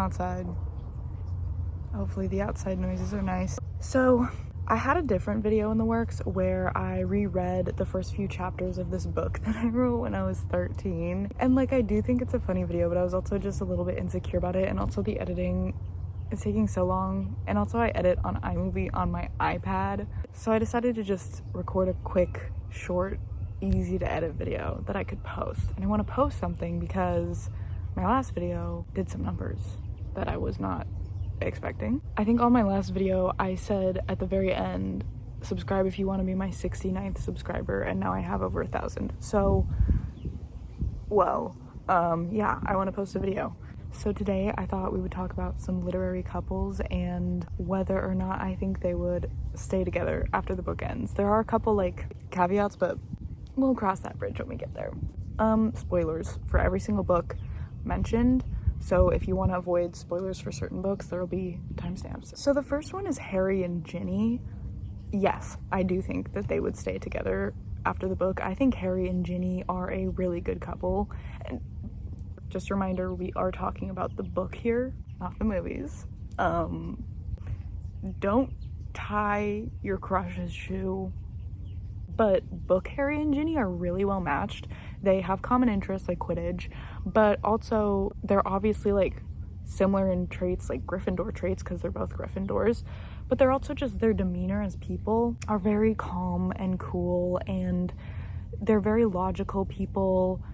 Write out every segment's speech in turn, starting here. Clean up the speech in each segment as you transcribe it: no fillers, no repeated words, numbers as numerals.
outside. Hopefully the outside noises are nice. So I had a different video in the works where I reread the first few chapters of this book that I wrote when I was 13. And like, I do think it's a funny video, but I was also just a little bit insecure about it. And also the editing is taking so long. And also I edit on iMovie on my iPad. So I decided to just record a quick, short, easy to edit video that I could post. And I want to post something because my last video did some numbers that I was not expecting. I think on my last video I said at the very end, subscribe if you want to be my 69th subscriber, and now I have over 1,000. So whoa, yeah, I want to post a video. So today I thought we would talk about some literary couples and whether or not I think they would stay together after the book ends. There are a couple like caveats, but we'll cross that bridge when we get there. Spoilers for every single book mentioned. So if you want to avoid spoilers for certain books, there will be timestamps. So the first one is Harry and Ginny. Yes, I do think that they would stay together after the book. I think Harry and Ginny are a really good couple. And just a reminder, we are talking about the book here, not the movies. Don't tie your crush's shoe. But book Harry and Ginny are really well matched. They have common interests like Quidditch, but also they're obviously like similar in traits, like Gryffindor traits, because they're both Gryffindors, but they're also just, their demeanor as people are very calm and cool, and they're very logical people.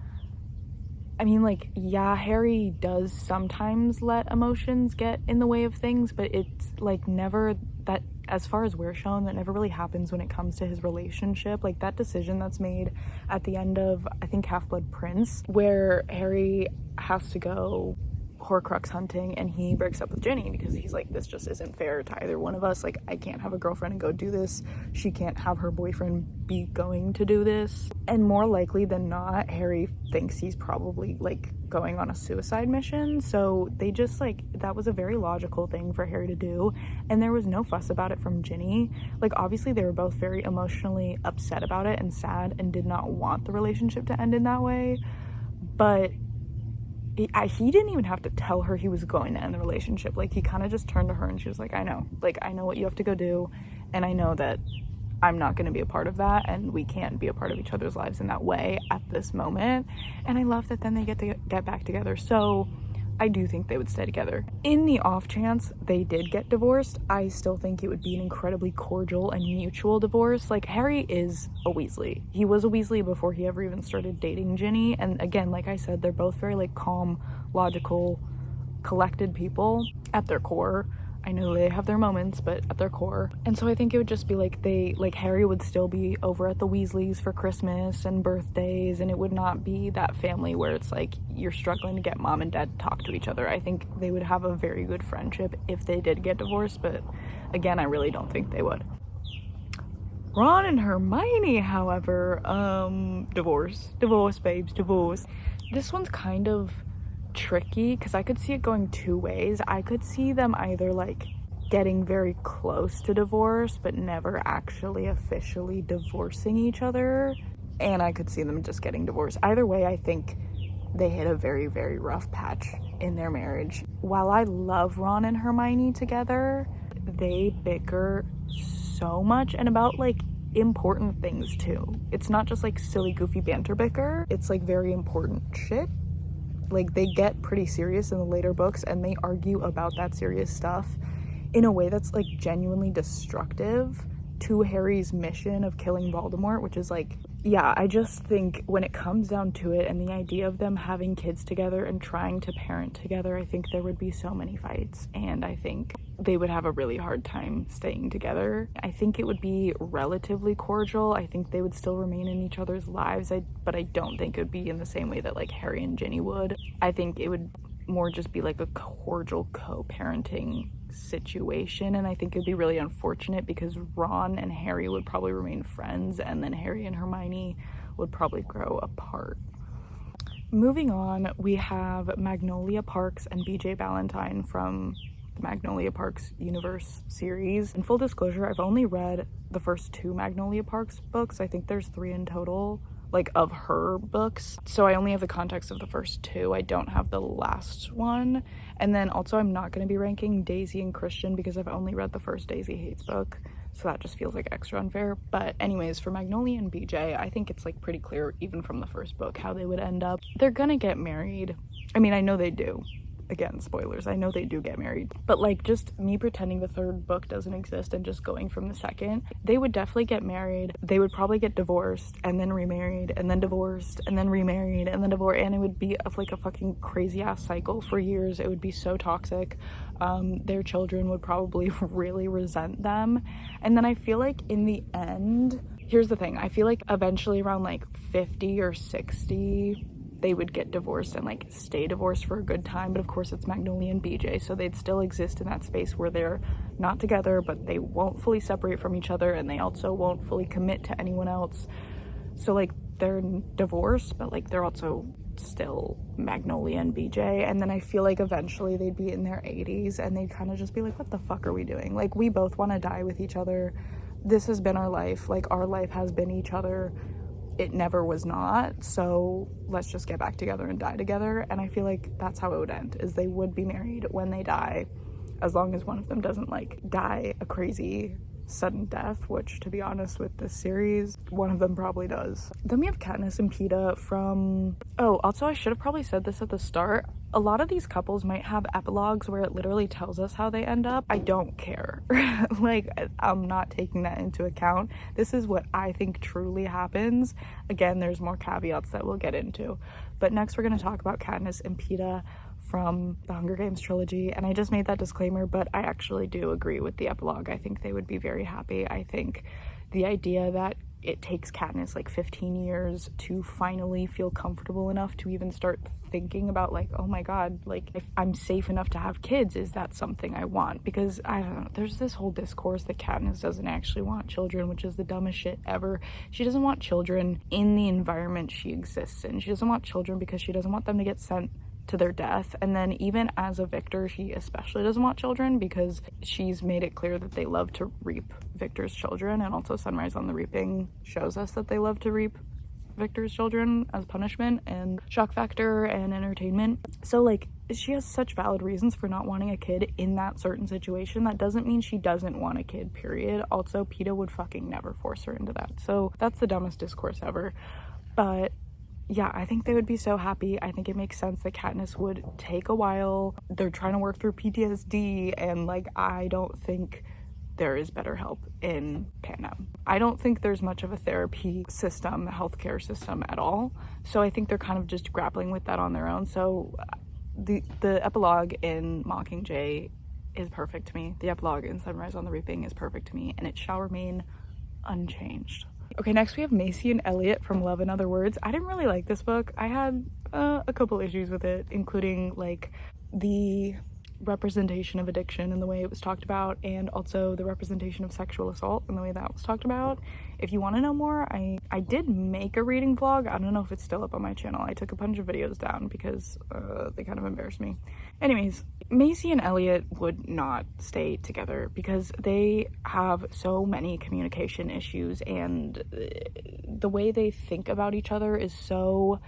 I mean, like, yeah, Harry does sometimes let emotions get in the way of things, but it's like never that, as far as we're shown, that never really happens when it comes to his relationship. Like that decision that's made at the end of, I think, Half-Blood Prince, where Harry has to go Horcrux hunting and he breaks up with Ginny because he's like, this just isn't fair to either one of us. Like, I can't have a girlfriend and go do this. She can't have her boyfriend be going to do this. And more likely than not, Harry thinks he's probably like going on a suicide mission. So they just like, that was a very logical thing for Harry to do. And there was no fuss about it from Ginny. Like, obviously they were both very emotionally upset about it and sad and did not want the relationship to end in that way. But he didn't even have to tell her he was going to end the relationship. Like, he kind of just turned to her and she was like, I know what you have to go do, and I know that I'm not going to be a part of that, and we can't be a part of each other's lives in that way at this moment. And I love that then they get to get back together. So I do think they would stay together. In the off chance they did get divorced, I still think it would be an incredibly cordial and mutual divorce. Like, Harry is a Weasley. He was a Weasley before he ever even started dating Ginny. And again, like I said, they're both very like calm, logical, collected people at their core. I know they have their moments, but at their core. And so I think it would just be like Harry would still be over at the Weasleys for Christmas and birthdays, and it would not be that family where it's like you're struggling to get mom and dad to talk to each other. I think they would have a very good friendship if they did get divorced, but again, I really don't think they would. Ron and Hermione, however, divorce babes, divorce. This one's kind of tricky because I could see it going two ways. I could see them either like getting very close to divorce but never actually officially divorcing each other, and I could see them just getting divorced. Either way, I think they hit a very, very rough patch in their marriage. While I love Ron and Hermione together, they bicker so much, and about like important things too. It's not just like silly goofy banter bicker, it's like very important shit. Like, they get pretty serious in the later books, and they argue about that serious stuff in a way that's like genuinely destructive to Harry's mission of killing Voldemort, which is like, yeah, I just think when it comes down to it and the idea of them having kids together and trying to parent together, I think there would be so many fights, and I think they would have a really hard time staying together. I think it would be relatively cordial. I think they would still remain in each other's lives, but I don't think it would be in the same way that like Harry and Ginny would. I think it would more just be like a cordial co-parenting situation, and I think it'd be really unfortunate because Ron and Harry would probably remain friends, and then Harry and Hermione would probably grow apart. Moving on, we have Magnolia Parks and BJ Ballantyne from the Magnolia Parks universe series. In full disclosure, I've only read the first two Magnolia Parks books. I think there's 3 in total, like of her books. So I only have the context of the first 2. I don't have the last one. And then also I'm not going to be ranking Daisy and Christian because I've only read the first Daisy Hates book. So that just feels like extra unfair. But anyways, for Magnolia and BJ, I think it's like pretty clear even from the first book how they would end up. They're gonna get married. I mean, I know they do. Again, spoilers, I know they do get married, but like just me pretending the third book doesn't exist and just going from the second, they would definitely get married. They would probably get divorced and then remarried and then divorced and then remarried and then divorced, and it would be like a fucking crazy ass cycle for years. It would be so toxic. Their children would probably really resent them, and then I feel like in the end, here's the thing, I feel like eventually around like 50 or 60 they would get divorced and like stay divorced for a good time. But of course it's Magnolia and BJ, so they'd still exist in that space where they're not together, but they won't fully separate from each other, and they also won't fully commit to anyone else. So like they're divorced, but like they're also still Magnolia and BJ. And then I feel like eventually they'd be in their 80s and they'd kind of just be like, what the fuck are we doing? Like, we both want to die with each other. This has been our life. Like, our life has been each other. It never was not, so let's just get back together and die together. And I feel like that's how it would end, is they would be married when they die, as long as one of them doesn't like die a crazy sudden death, which to be honest with this series, one of them probably does. Then we have Katniss and Peeta from, oh, also I should have probably said this at the start, a lot of these couples might have epilogues where it literally tells us how they end up. I don't care. Like, I'm not taking that into account. This is what I think truly happens. Again, there's more caveats that we'll get into. But next we're going to talk about Katniss and Peeta from the Hunger Games trilogy, and I just made that disclaimer, but I actually do agree with the epilogue. I think they would be very happy. I think the idea that it takes Katniss like 15 years to finally feel comfortable enough to even start thinking about like, oh my god, like if I'm safe enough to have kids, is that something I want? Because I don't know, there's this whole discourse that Katniss doesn't actually want children, which is the dumbest shit ever. She doesn't want children in the environment she exists in. She doesn't want children because she doesn't want them to get sent to their death. And then even as a Victor, she especially doesn't want children because she's made it clear that they love to reap Victor's children, and also Sunrise on the Reaping shows us that they love to reap Victor's children as punishment and shock factor and entertainment. So like, she has such valid reasons for not wanting a kid in that certain situation. That doesn't mean she doesn't want a kid, period. Also, Peeta would fucking never force her into that. So that's the dumbest discourse ever. But yeah, I think they would be so happy. I think it makes sense that Katniss would take a while. They're trying to work through PTSD, and like, I don't think there is better help in Panem. I don't think there's much of a therapy system, healthcare system at all. So I think they're kind of just grappling with that on their own. So the epilogue in Mockingjay is perfect to me. The epilogue in Sunrise on the Reaping is perfect to me, and it shall remain unchanged. Okay, next we have Macy and Elliot from Love in Other Words. I didn't really like this book. I had a couple issues with it, including like the representation of addiction and the way it was talked about, and also the representation of sexual assault and the way that was talked about. If you want to know more, I did make a reading vlog. I don't know if it's still up on my channel. I took a bunch of videos down because they kind of embarrassed me. Anyways, Macy and Elliot would not stay together because they have so many communication issues, and the way they think about each other is so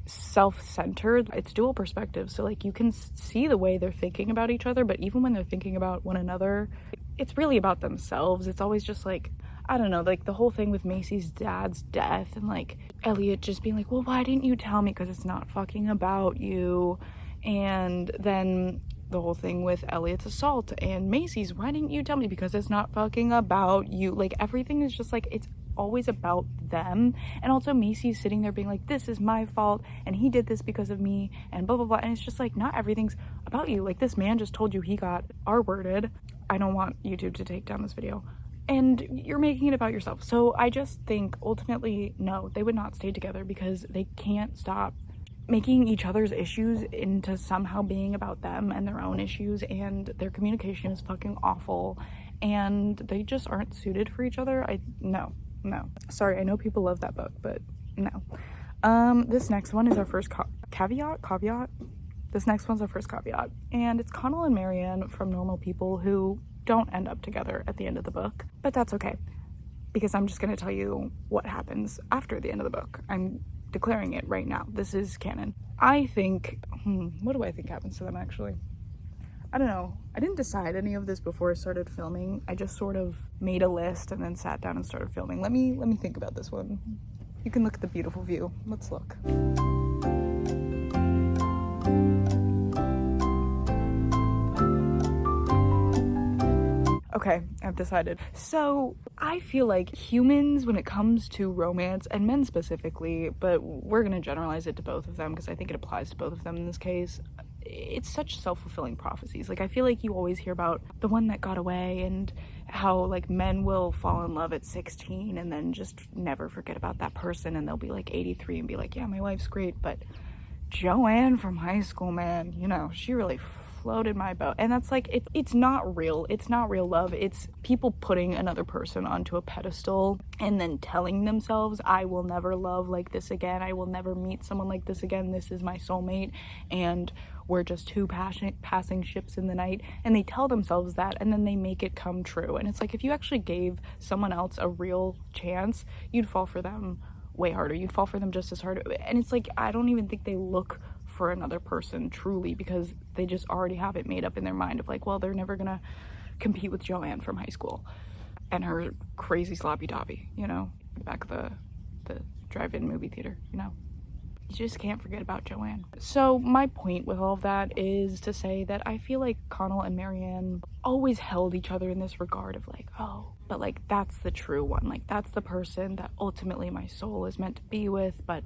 self-centered. It's dual perspective, so like you can see the way they're thinking about each other, but even when they're thinking about one another, it's really about themselves. It's always just like, I don't know, like the whole thing with Macy's dad's death and like Elliot just being like, well, why didn't you tell me? Because it's not fucking about you. And then the whole thing with Elliot's assault and Macy's, why didn't you tell me? Because it's not fucking about you. Like, everything is just like, it's always about them. And also Macy's sitting there being like, this is my fault and he did this because of me and blah blah blah. And it's just like, not everything's about you. Like, this man just told you he got R-worded. I don't want YouTube to take down this video, and you're making it about yourself. So I just think ultimately, no, they would not stay together because they can't stop making each other's issues into somehow being about them and their own issues, and their communication is fucking awful, and they just aren't suited for each other. No. Sorry, I know people love that book, but no. This next one is our first caveat. This next one's our first caveat, and it's Connell and Marianne from Normal People, who don't end up together at the end of the book, but that's okay. because I'm just going to tell you what happens after the end of the book. I'm declaring it right now. This is canon. I think, what do I think happens to them actually? I don't know. I didn't decide any of this before I started filming. I just sort of made a list and then sat down and started filming. Let me think about this one. You can look at the beautiful view. Let's look. Okay, I've decided. So I feel like humans, when it comes to romance, and men specifically, but we're gonna generalize it to both of them because I think it applies to both of them in this case, it's such self-fulfilling prophecies. Like, I feel like you always hear about the one that got away and how like men will fall in love at 16 and then just never forget about that person, and they'll be like 83 and be like, yeah, my wife's great, but Joanne from high school, man, you know, she really floated my boat. And that's like, it's not real. It's not real love. It's people putting another person onto a pedestal and then telling themselves, I will never love like this again. I will never meet someone like this again. This is my soulmate. And we're just two passing ships in the night. And they tell themselves that, and then they make it come true. And it's like, if you actually gave someone else a real chance, you'd fall for them way harder. You'd fall for them just as hard. And it's like, I don't even think they look for another person truly, because they just already have it made up in their mind of like, well, they're never gonna compete with Joanne from high school and her crazy sloppy toppy, you know, back at the drive-in movie theater, you know. You just can't forget about Joanne. So my point with all of that is to say that I feel like Connell and Marianne always held each other in this regard of like, oh, but like that's the true one, like that's the person that ultimately my soul is meant to be with, but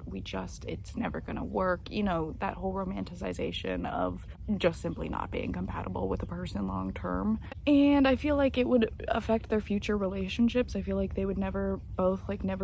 it's never gonna work, you know, that whole romanticization of just simply not being compatible with a person long term. And I feel like it would affect their future relationships. I feel like they would never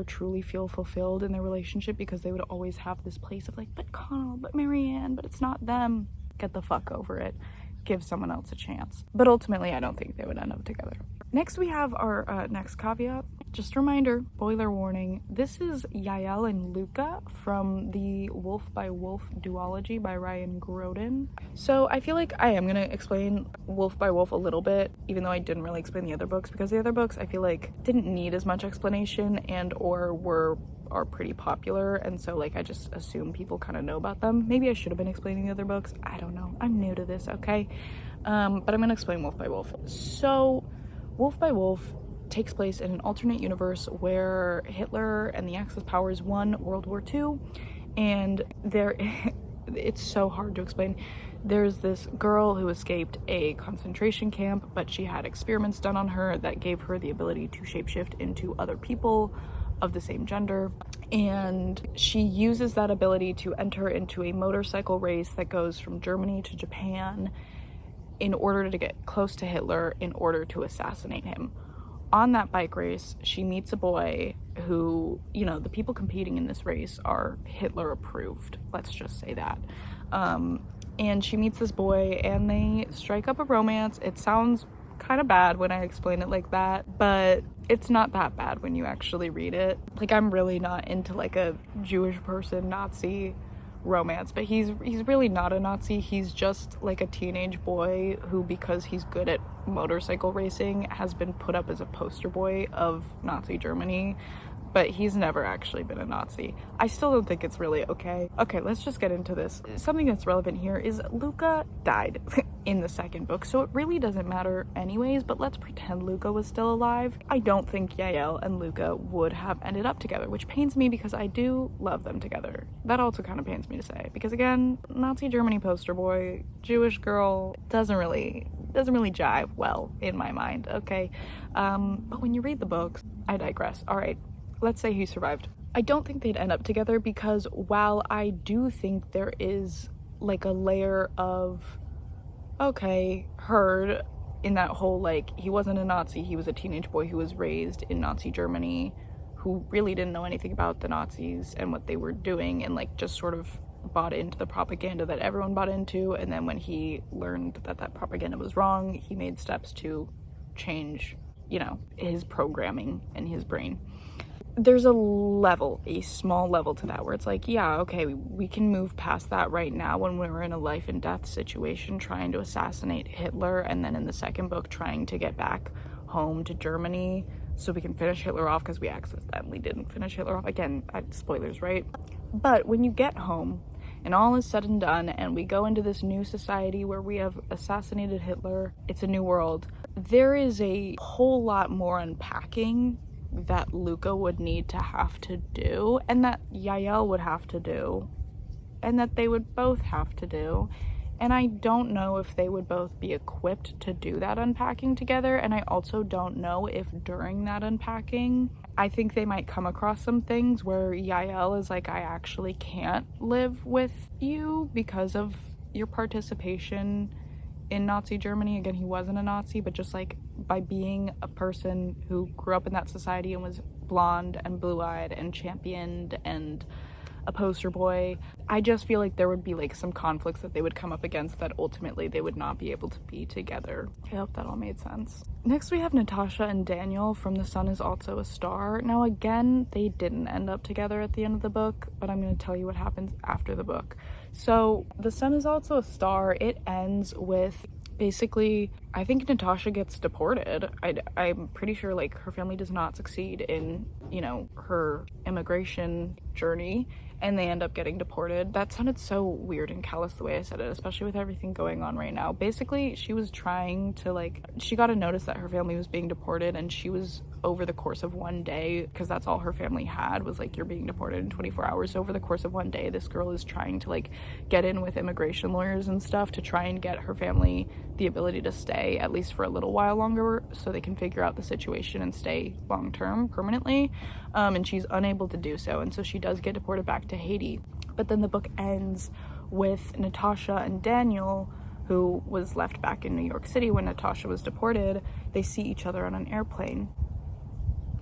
truly feel fulfilled in their relationship, because they would always have this place of like, but Connell, but Marianne, but it's not them. Get the fuck over it. Give someone else a chance. But ultimately, I don't think they would end up together. Next, we have our next caveat. Just a reminder, spoiler warning, this is Yael and Luka from the Wolf by Wolf duology by Ryan Groden. So I feel like I am going to explain Wolf by Wolf a little bit, even though I didn't really explain the other books, because the other books I feel like didn't need as much explanation and or are pretty popular, and so like I just assume people kind of know about them. Maybe I should have been explaining the other books. I don't know. I'm new to this, okay? But I'm going to explain Wolf by Wolf. So Wolf by Wolf takes place in an alternate universe where Hitler and the Axis powers won World War II, and it's so hard to explain. There's this girl who escaped a concentration camp, but she had experiments done on her that gave her the ability to shapeshift into other people of the same gender, and she uses that ability to enter into a motorcycle race that goes from Germany to Japan in order to get close to Hitler, in order to assassinate him. On that bike race, she meets a boy who, you know, the people competing in this race are Hitler approved, let's just say that. And she meets this boy and they strike up a romance. It sounds kind of bad when I explain it like that, but it's not that bad when you actually read it. Like, I'm really not into like a Jewish person Nazi romance, but he's really not a Nazi. He's just like a teenage boy who, because he's good at motorcycle racing, has been put up as a poster boy of Nazi Germany, but he's never actually been a Nazi. I still don't think it's really okay. Okay, let's just get into this. Something that's relevant here is Luka died in the second book, so it really doesn't matter anyways, but let's pretend Luka was still alive. I don't think Yael and Luka would have ended up together, which pains me because I do love them together. That also kind of pains me to say, because again, Nazi Germany poster boy, Jewish girl, doesn't really jive well in my mind, okay? But when you read the books, I digress. All right. Let's say he survived. I don't think they'd end up together, because while I do think there is like a layer of, okay, heard in that whole, like, he wasn't a Nazi, he was a teenage boy who was raised in Nazi Germany, who really didn't know anything about the Nazis and what they were doing, and like just sort of bought into the propaganda that everyone bought into. And then when he learned that that propaganda was wrong, he made steps to change, you know, his programming in his brain. There's a small level to that where it's like, yeah, okay, we can move past that right now when we're in a life and death situation trying to assassinate Hitler, and then in the second book trying to get back home to Germany so we can finish Hitler off, because we accidentally didn't finish Hitler off. Again, spoilers, right? But when you get home and all is said and done and we go into this new society where we have assassinated Hitler, it's a new world, there is a whole lot more unpacking that Luka would need to have to do, and that Yael would have to do, and that they would both have to do. And I don't know if they would both be equipped to do that unpacking together. And I also don't know if during that unpacking, I think they might come across some things where Yael is like, I actually can't live with you because of your participation in Nazi Germany. Again, he wasn't a Nazi, but just like by being a person who grew up in that society and was blonde and blue-eyed and championed and a poster boy, I just feel like there would be like some conflicts that they would come up against that ultimately they would not be able to be together. I hope that all made sense. Next we have Natasha and Daniel from The Sun Is Also a Star. Now again, they didn't end up together at the end of the book, but I'm going to tell you what happens after the book. So The Sun Is Also a Star, it ends with basically, I think Natasha gets deported. I'm pretty sure like her family does not succeed in, you know, her immigration journey, and they end up getting deported. That sounded so weird and callous the way I said it, especially with everything going on right now. Basically, she was trying to like, she got a notice that her family was being deported, and she was, over the course of one day, because that's all her family had, was like, you're being deported in 24 hours. So over the course of one day, this girl is trying to like get in with immigration lawyers and stuff to try and get her family the ability to stay at least for a little while longer, so they can figure out the situation and stay long-term permanently. And she's unable to do so, and so she does get deported back to Haiti. But then the book ends with Natasha and Daniel, who was left back in New York City when Natasha was deported. They see each other on an airplane,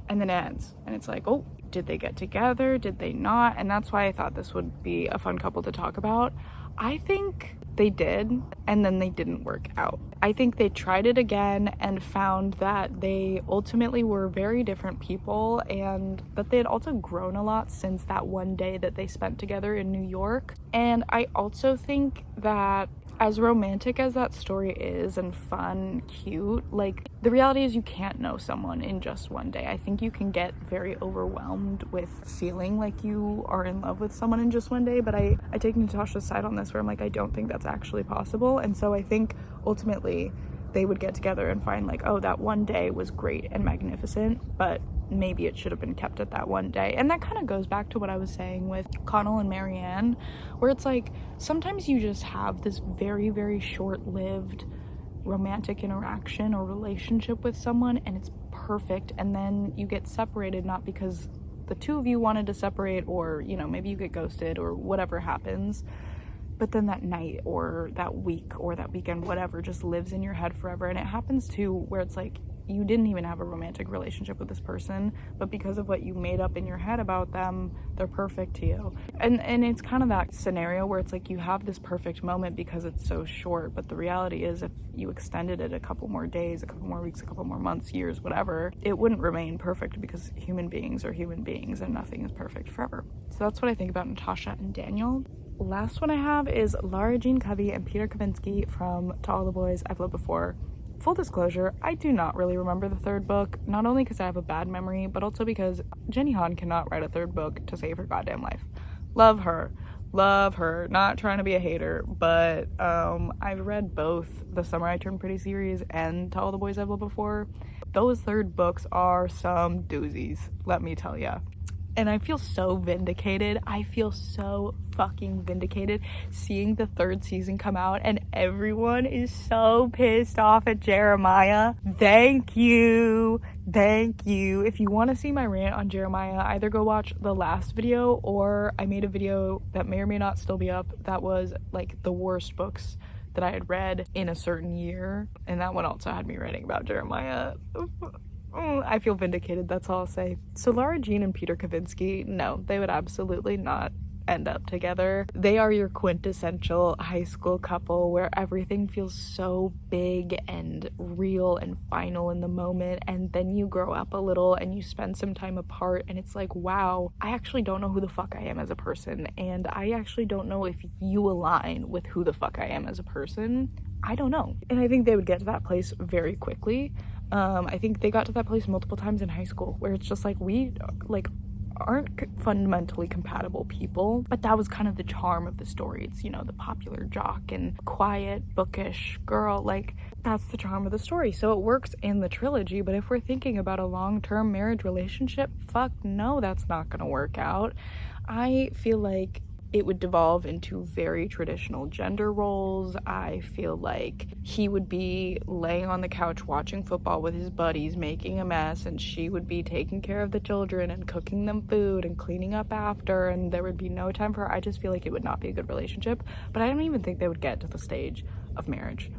and then it ends, and it's like, oh, did they get together? Did they not? And that's why I thought this would be a fun couple to talk about. I think they did, and then they didn't work out. I think they tried it again and found that they ultimately were very different people, and that they had also grown a lot since that one day that they spent together in New York. And I also think that, as romantic as that story is and fun, cute, like, the reality is you can't know someone in just one day. I think you can get very overwhelmed with feeling like you are in love with someone in just one day, but I take Natasha's side on this, where I'm like, I don't think that's actually possible. And so I think ultimately they would get together and find like, oh, that one day was great and magnificent, but maybe it should have been kept at that one day. And that kind of goes back to what I was saying with Connell and Marianne, where it's like, sometimes you just have this very, very short-lived romantic interaction or relationship with someone, and it's perfect, and then you get separated, not because the two of you wanted to separate, or, you know, maybe you get ghosted or whatever happens, but then that night or that week or that weekend, whatever, just lives in your head forever. And it happens too, where it's like, you didn't even have a romantic relationship with this person, but because of what you made up in your head about them, they're perfect to you. And it's kind of that scenario where it's like, you have this perfect moment because it's so short, but the reality is, if you extended it a couple more days, a couple more weeks, a couple more months, years, whatever, it wouldn't remain perfect, because human beings are human beings and nothing is perfect forever. So that's what I think about Natasha and Daniel. Last one I have is Lara Jean Covey and Peter Kavinsky from To All the Boys I've Loved Before. Full disclosure, I do not really remember the third book, not only because I have a bad memory, but also because Jenny Han cannot write a third book to save her goddamn life. Love her, not trying to be a hater, but I've read both the Summer I Turned Pretty series and To All the Boys I've Loved Before. Those third books are some doozies, let me tell ya. And I feel so vindicated. I feel so fucking vindicated seeing the third season come out, and everyone is so pissed off at Jeremiah. Thank you. If you want to see my rant on Jeremiah, either go watch the last video, or I made a video that may or may not still be up that was like the worst books that I had read in a certain year, and that one also had me writing about Jeremiah. I feel vindicated, that's all I'll say. So Lara Jean and Peter Kavinsky, no, they would absolutely not end up together. They are your quintessential high school couple where everything feels so big and real and final in the moment, and then you grow up a little and you spend some time apart, and it's like, wow, I actually don't know who the fuck I am as a person, and I actually don't know if you align with who the fuck I am as a person. I don't know. And I think they would get to that place very quickly. I think they got to that place multiple times in high school where it's just like, we like aren't fundamentally compatible people, but that was kind of the charm of the story. It's, you know, the popular jock and quiet, bookish girl, like that's the charm of the story. So it works in the trilogy, but if we're thinking about a long-term marriage relationship, fuck no, that's not gonna work out. I feel like it would devolve into very traditional gender roles. I feel like he would be laying on the couch watching football with his buddies, making a mess, and she would be taking care of the children and cooking them food and cleaning up after, and there would be no time for her. I just feel like it would not be a good relationship, but I don't even think they would get to the stage of marriage.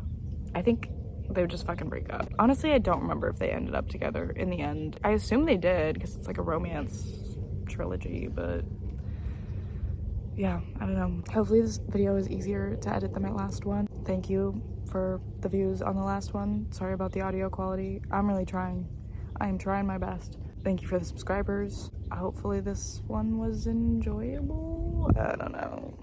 I think they would just fucking break up. Honestly, I don't remember if they ended up together in the end. I assume they did because it's like a romance trilogy, but yeah, I don't know. Hopefully this video is easier to edit than my last one. Thank you for the views on the last one. Sorry about the audio quality. I'm really trying. I am trying my best. Thank you for the subscribers. Hopefully this one was enjoyable. I don't know.